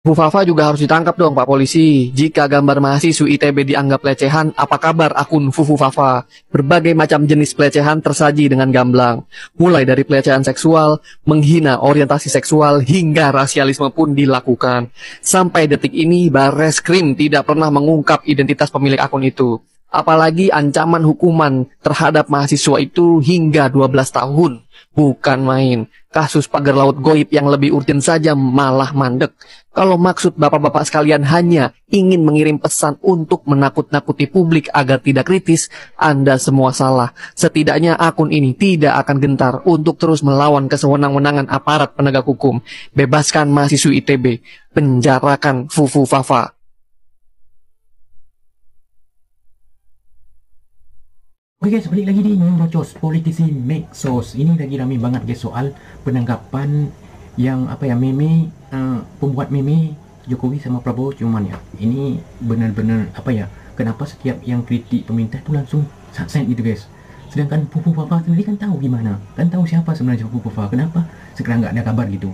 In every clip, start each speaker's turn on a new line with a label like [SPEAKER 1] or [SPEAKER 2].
[SPEAKER 1] Bu Fafa juga harus ditangkap dong Pak Polisi. Jika gambar mahasiswi ITB dianggap pelecehan, apa kabar akun Fufu Fafa? Berbagai macam jenis pelecehan tersaji dengan gamblang. Mulai dari pelecehan seksual, menghina orientasi seksual, hingga rasialisme pun dilakukan. Sampai detik ini, Barreskrim tidak pernah mengungkap identitas pemilik akun itu. Apalagi ancaman hukuman terhadap mahasiswa itu hingga 12 tahun. Bukan main. Kasus pagar laut goib yang lebih urgent saja malah mandek. Kalau maksud bapak-bapak sekalian hanya ingin mengirim pesan untuk menakut-nakuti publik agar tidak kritis, Anda semua salah. Setidaknya akun ini tidak akan gentar untuk terus melawan kesewenang-wenangan aparat penegak hukum. Bebaskan mahasiswi ITB. Penjarakan Fufu Fafa.
[SPEAKER 2] Oke guys, balik lagi di Nyocos Politisi Mexos. Ini lagi rame banget guys soal penangkapan yang meme, pembuat meme Jokowi sama Prabowo. Cuman ya, ini benar-benar kenapa setiap yang kritik pemerintah itu langsung send gitu guys. Sedangkan Fufu Fafa sendiri kan tahu gimana, kan tahu siapa sebenarnya Fufu Fafa. Kenapa sekarang nggak ada kabar gitu?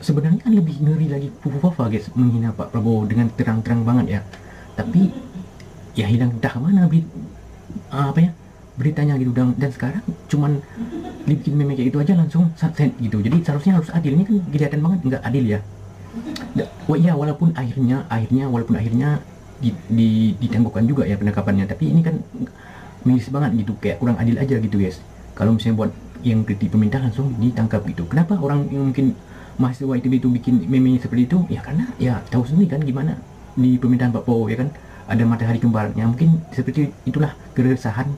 [SPEAKER 2] Sebenarnya kan lebih ngeri lagi Fufu Fafa guys, menghina Pak Prabowo dengan terang-terang banget ya. Tapi ya hilang entah kemana beritanya gitu, dan sekarang cuman dibikin meme kayak gitu aja langsung send gitu. Jadi seharusnya harus adil. Ini kan kelihatan banget nggak adil ya. Walaupun akhirnya ditangguhkan juga ya penangkapannya, tapi ini kan miris banget gitu, kayak kurang adil aja gitu guys. Kalau misalnya buat yang kritik pemerintah langsung ditangkap gitu. Kenapa orang yang mungkin mahasiswa itu bikin meme seperti itu? Ya karena ya tahu sendiri kan gimana di pemerintahan Pak Prabowo ya kan, ada matahari kembarnya. Mungkin seperti itulah keresahan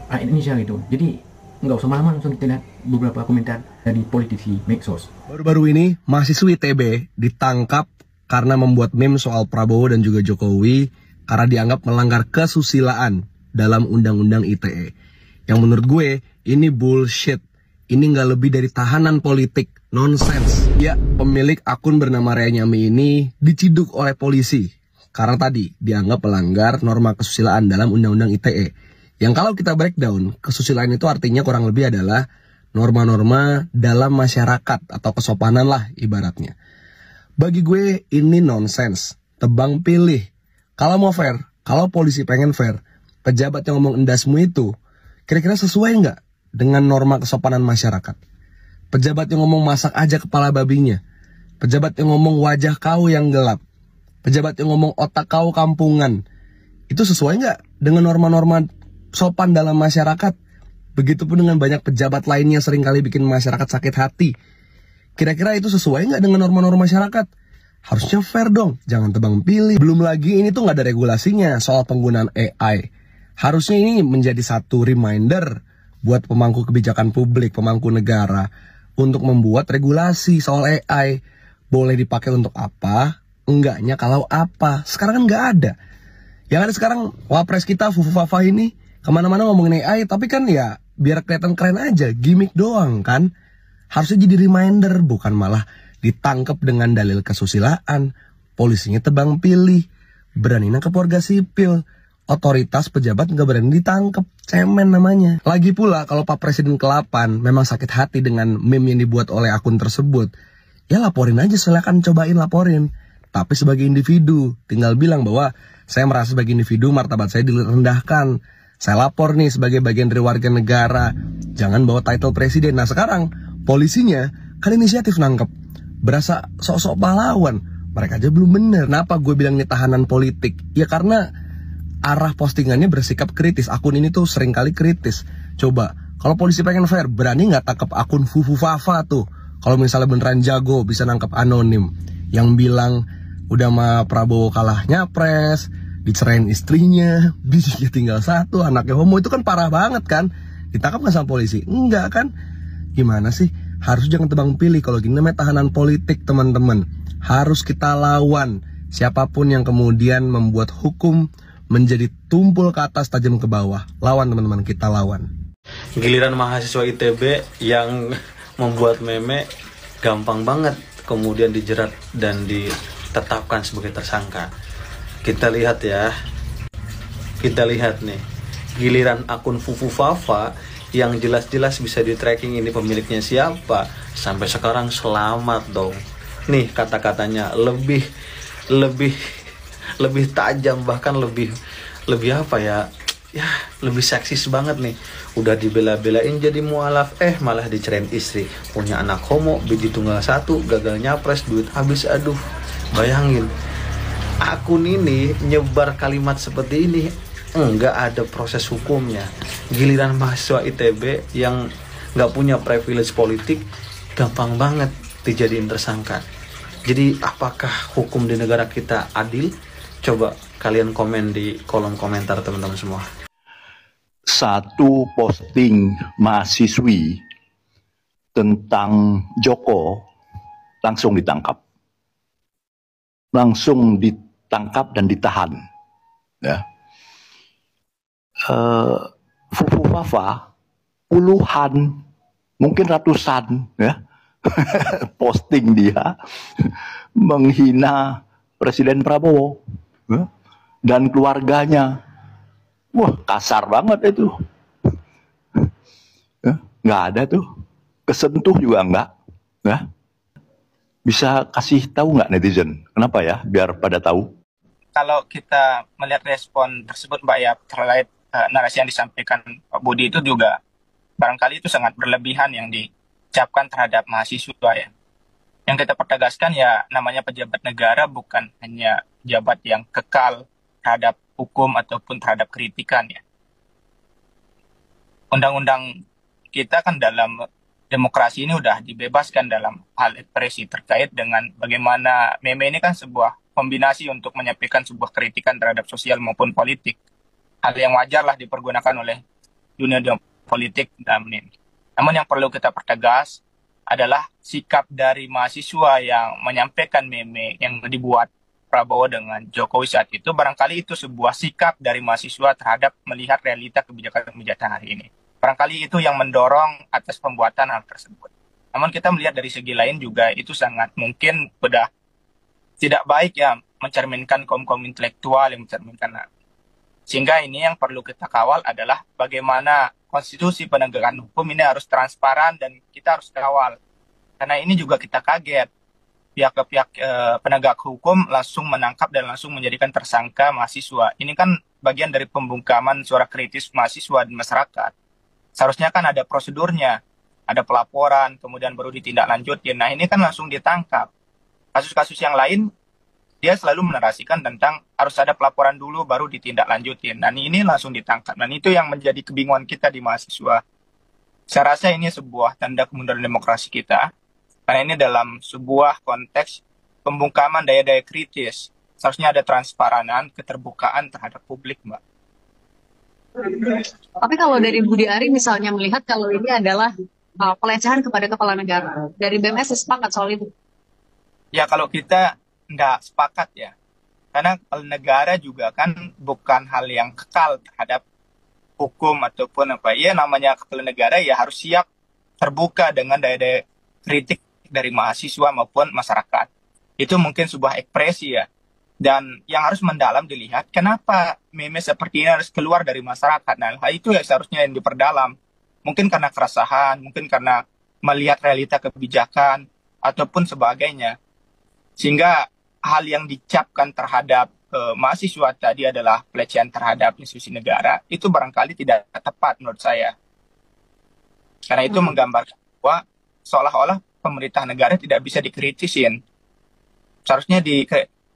[SPEAKER 2] rakyat Indonesia gitu. Jadi nggak usah lama-lama, langsung kita lihat beberapa komentar dari politisi Mexos.
[SPEAKER 3] Baru-baru ini mahasiswi ITB ditangkap karena membuat meme soal Prabowo dan juga Jokowi karena dianggap melanggar kesusilaan dalam undang-undang ITE. Yang menurut gue ini bullshit. Ini nggak lebih dari tahanan politik, nonsense. Ya, pemilik akun bernama Rea Nyami ini diciduk oleh polisi karena tadi dianggap melanggar norma kesusilaan dalam Undang-Undang ITE. Yang kalau kita breakdown, kesusilaan itu artinya kurang lebih adalah norma-norma dalam masyarakat atau kesopanan lah ibaratnya. Bagi gue ini nonsense, tebang pilih. Kalau mau fair, kalau polisi pengen fair, pejabat yang ngomong endasmu itu kira-kira sesuai nggak dengan norma kesopanan masyarakat? Pejabat yang ngomong masak aja kepala babinya, pejabat yang ngomong wajah kau yang gelap, pejabat yang ngomong otak kau kampungan, itu sesuai nggak dengan norma-norma sopan dalam masyarakat? Begitupun dengan banyak pejabat lainnya seringkali bikin masyarakat sakit hati. Kira-kira itu sesuai nggak dengan norma-norma masyarakat? Harusnya fair dong, jangan tebang pilih. Belum lagi ini tuh nggak ada regulasinya soal penggunaan AI. Harusnya ini menjadi satu reminder buat pemangku kebijakan publik, pemangku negara, untuk membuat regulasi soal AI. Boleh dipakai untuk apa? Enggaknya kalau apa. Sekarang kan nggak ada. Yang ada sekarang wapres kita Fufu Fafa ini kemana-mana ngomongin AI, tapi kan ya biar kelihatan keren aja, gimmick doang kan. Harusnya jadi reminder, bukan malah ditangkap dengan dalil kesusilaan. Polisinya tebang pilih, berani nangkep warga sipil. Otoritas pejabat nggak berani ditangkap, cemen namanya. Lagi pula kalau Pak Presiden ke-8 memang sakit hati dengan meme yang dibuat oleh akun tersebut, ya laporin aja, silakan cobain laporin. Tapi sebagai individu, tinggal bilang bahwa saya merasa sebagai individu martabat saya direndahkan. Saya lapor nih sebagai bagian dari warga negara. Jangan bawa title presiden. Nah sekarang polisinya kan inisiatif nangkep. Berasa sok-sok pahlawan. Mereka aja belum bener. Kenapa gue bilang ini tahanan politik? Ya karena arah postingannya bersikap kritis. Akun ini tuh seringkali kritis. Coba, kalau polisi pengen fair, berani nggak tangkap akun Fufu Fafa tuh? Kalau misalnya beneran jago, bisa nangkep anonim yang bilang udah sama Prabowo kalah nyapres, dicerain istrinya, bisinya tinggal satu, anaknya homo, itu kan parah banget kan? Ditangkap nggak sama polisi? Enggak kan? Gimana sih? Harus jangan tebang pilih. Kalau gini namanya tahanan politik teman-teman. Harus kita lawan siapapun yang kemudian membuat hukum menjadi tumpul ke atas, tajam ke bawah. Lawan teman-teman, kita lawan.
[SPEAKER 4] Giliran mahasiswa ITB yang membuat meme gampang banget kemudian dijerat dan ditetapkan sebagai tersangka. Kita lihat ya, kita lihat nih, giliran akun Fufu Fafa yang jelas-jelas bisa di tracking ini pemiliknya siapa, sampai sekarang selamat dong. nih kata-katanya lebih lebih tajam, bahkan lebih apa ya, ya lebih seksis banget nih. Udah dibela-belain jadi mualaf, malah dicerain istri, punya anak homo, biji tunggal satu, gagal nyapres, duit habis. Aduh, bayangin akun ini nyebar kalimat seperti ini, enggak ada proses hukumnya. Giliran mahasiswa ITB yang nggak punya privilege politik, gampang banget dijadiin tersangka. Jadi apakah hukum di negara kita adil? Coba kalian komen di kolom komentar teman-teman semua.
[SPEAKER 5] Satu posting mahasiswi tentang Joko langsung ditangkap. Langsung ditangkap dan ditahan. Ya. Fufu Fafa puluhan, mungkin ratusan, ya, posting dia menghina Presiden Prabowo, ya, dan keluarganya. Wah, kasar banget itu. Ya, nggak ada tuh, kesentuh juga nggak. Ya. Bisa kasih tahu nggak netizen? Kenapa ya? Biar pada tahu.
[SPEAKER 6] Kalau kita melihat respon tersebut, Mbak, ya, terkait narasi yang disampaikan Pak Budi itu juga barangkali itu sangat berlebihan yang diucapkan terhadap mahasiswa, ya. Yang kita pertegaskan, ya, namanya pejabat negara bukan hanya pejabat yang kekal terhadap hukum ataupun terhadap kritikan, ya. Undang-undang kita kan dalam demokrasi ini udah dibebaskan dalam hal ekspresi terkait dengan bagaimana meme ini kan sebuah kombinasi untuk menyampaikan sebuah kritikan terhadap sosial maupun politik. Hal yang wajar lah dipergunakan oleh dunia politik dalam ini. Namun yang perlu kita pertegas adalah sikap dari mahasiswa yang menyampaikan meme yang dibuat Prabowo dengan Jokowi saat itu, barangkali itu sebuah sikap dari mahasiswa terhadap melihat realita kebijakan-kebijakan hari ini. Barangkali itu yang mendorong atas pembuatan hal tersebut. Namun kita melihat dari segi lain juga itu sangat mungkin sudah tidak baik, ya, mencerminkan kaum-kaum intelektual yang mencerminkan. Sehingga ini yang perlu kita kawal adalah bagaimana konstitusi penegakan hukum ini harus transparan dan kita harus kawal. Karena ini juga kita kaget. Pihak-pihak penegak hukum langsung menangkap dan langsung menjadikan tersangka mahasiswa. Ini kan bagian dari pembungkaman suara kritis mahasiswa dan masyarakat. Seharusnya kan ada prosedurnya, ada pelaporan, kemudian baru ditindaklanjutin. Nah, ini kan langsung ditangkap. Kasus-kasus yang lain, dia selalu menarasikan tentang harus ada pelaporan dulu, baru ditindaklanjutin. Dan ini langsung ditangkap. Dan itu yang menjadi kebingungan kita di mahasiswa. Saya rasa ini sebuah tanda kemunduran demokrasi kita. Karena ini dalam sebuah konteks pembungkaman daya-daya kritis. Seharusnya ada transparanan, keterbukaan terhadap publik, Mbak.
[SPEAKER 7] Tapi kalau dari Budi Ari misalnya melihat kalau ini adalah pelecehan kepada kepala negara, dari BMS sepakat soal itu?
[SPEAKER 6] Ya, kalau kita nggak sepakat, ya. Karena kepala negara juga kan bukan hal yang kekal terhadap hukum ataupun apa. Ya, namanya kepala negara ya harus siap terbuka dengan daya-daya kritik dari mahasiswa maupun masyarakat. Itu mungkin sebuah ekspresi, ya. Dan yang harus mendalam dilihat, kenapa meme seperti ini harus keluar dari masyarakat. Nah, hal itu ya seharusnya yang diperdalam. Mungkin karena keresahan, mungkin karena melihat realita kebijakan, ataupun sebagainya. Sehingga hal yang dicapkan terhadap mahasiswa tadi adalah pelecehan terhadap institusi negara, itu barangkali tidak tepat menurut saya. Karena itu menggambarkan bahwa seolah-olah pemerintah negara tidak bisa dikritisin. Seharusnya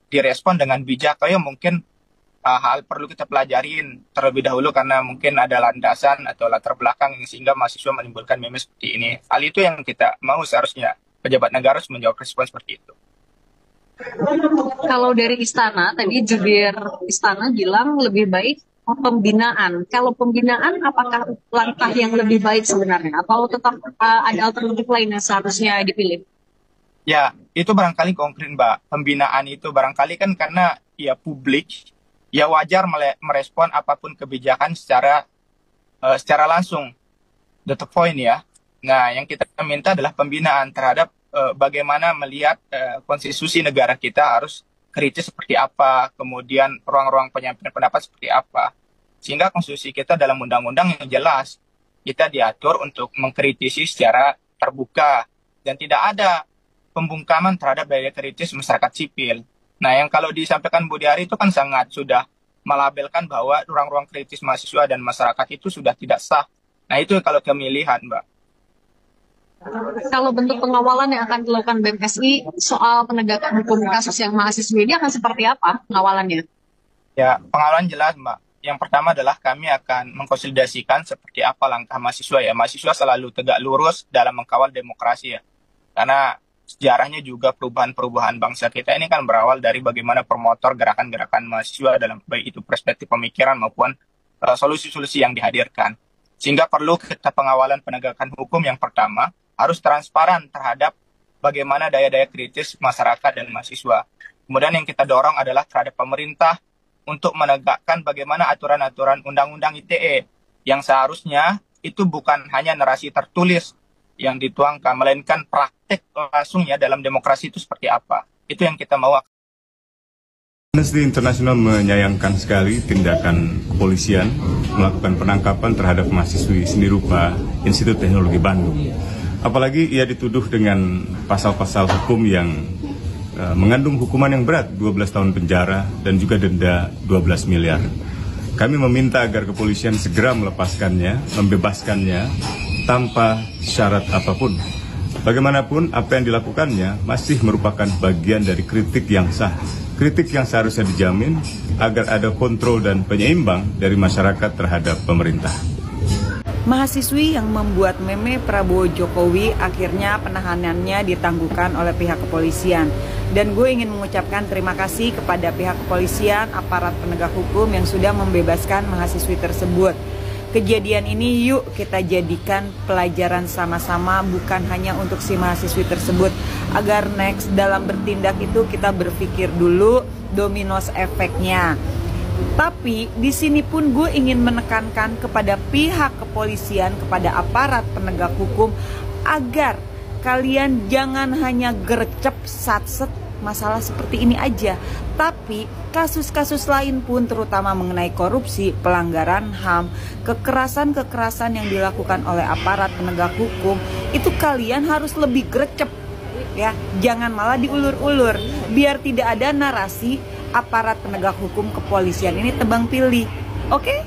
[SPEAKER 6] direspon dengan bijak. Kayak mungkin hal perlu kita pelajarin terlebih dahulu karena mungkin ada landasan atau latar belakang sehingga mahasiswa menimbulkan meme seperti ini. Hal itu yang kita mau, seharusnya pejabat negara harus menjawab respon seperti itu.
[SPEAKER 7] Kalau dari istana, tadi jubir istana bilang lebih baik pembinaan. Kalau pembinaan, apakah langkah yang lebih baik sebenarnya? Atau tetap ada alternatif lain yang seharusnya dipilih?
[SPEAKER 6] Ya, itu barangkali konkret, Mbak. Pembinaan itu barangkali kan karena ya publik, ya wajar merespon apapun kebijakan secara langsung. The point, ya. Nah, yang kita minta adalah pembinaan terhadap bagaimana melihat konstitusi negara kita harus kritis seperti apa, kemudian ruang-ruang penyampaian pendapat seperti apa. Sehingga konstitusi kita dalam undang-undang yang jelas, kita diatur untuk mengkritisi secara terbuka. Dan tidak ada pembungkaman terhadap daya kritis masyarakat sipil. Nah, yang kalau disampaikan Budi Ari itu kan sangat sudah melabelkan bahwa ruang-ruang kritis mahasiswa dan masyarakat itu sudah tidak sah. Nah, itu kalau kami lihat, Mbak.
[SPEAKER 7] Kalau bentuk pengawalan yang akan dilakukan BMSI soal penegakan hukum kasus yang mahasiswa ini akan seperti apa pengawalannya?
[SPEAKER 6] Ya, pengawalan jelas, Mbak. Yang pertama adalah kami akan mengkonsolidasikan seperti apa langkah mahasiswa ya. Mahasiswa selalu tegak lurus dalam mengkawal demokrasi ya. Karena sejarahnya juga perubahan-perubahan bangsa kita ini kan berawal dari bagaimana promotor gerakan-gerakan mahasiswa dalam baik itu perspektif pemikiran maupun solusi-solusi yang dihadirkan. Sehingga perlu kita pengawalan penegakan hukum yang pertama harus transparan terhadap bagaimana daya-daya kritis masyarakat dan mahasiswa. Kemudian yang kita dorong adalah terhadap pemerintah untuk menegakkan bagaimana aturan-aturan undang-undang ITE yang seharusnya itu bukan hanya narasi tertulis yang dituangkan, melainkan praktek langsungnya dalam demokrasi itu seperti apa. Itu yang kita mau.
[SPEAKER 8] Amnesty International menyayangkan sekali tindakan kepolisian melakukan penangkapan terhadap mahasiswi seni rupa Institut Teknologi Bandung. Apalagi ia dituduh dengan pasal-pasal hukum yang mengandung hukuman yang berat, 12 tahun penjara dan juga denda 12 miliar. Kami meminta agar kepolisian segera melepaskannya, membebaskannya tanpa syarat apapun. Bagaimanapun apa yang dilakukannya masih merupakan bagian dari kritik yang sah. Kritik yang seharusnya dijamin agar ada kontrol dan penyeimbang dari masyarakat terhadap pemerintah.
[SPEAKER 9] Mahasiswi yang membuat meme Prabowo Jokowi akhirnya penahanannya ditangguhkan oleh pihak kepolisian. Dan gue ingin mengucapkan terima kasih kepada pihak kepolisian, aparat penegak hukum yang sudah membebaskan mahasiswi tersebut. Kejadian ini yuk kita jadikan pelajaran sama-sama, bukan hanya untuk si mahasiswi tersebut. Agar next dalam bertindak itu kita berpikir dulu dominos efeknya. Tapi di sini pun gue ingin menekankan kepada pihak kepolisian, kepada aparat penegak hukum agar kalian jangan hanya gercep satset masalah seperti ini aja, tapi kasus-kasus lain pun terutama mengenai korupsi, pelanggaran HAM, kekerasan-kekerasan yang dilakukan oleh aparat penegak hukum itu kalian harus lebih gercep ya, jangan malah diulur-ulur biar tidak ada narasi aparat penegak hukum kepolisian ini tebang pilih. Oke?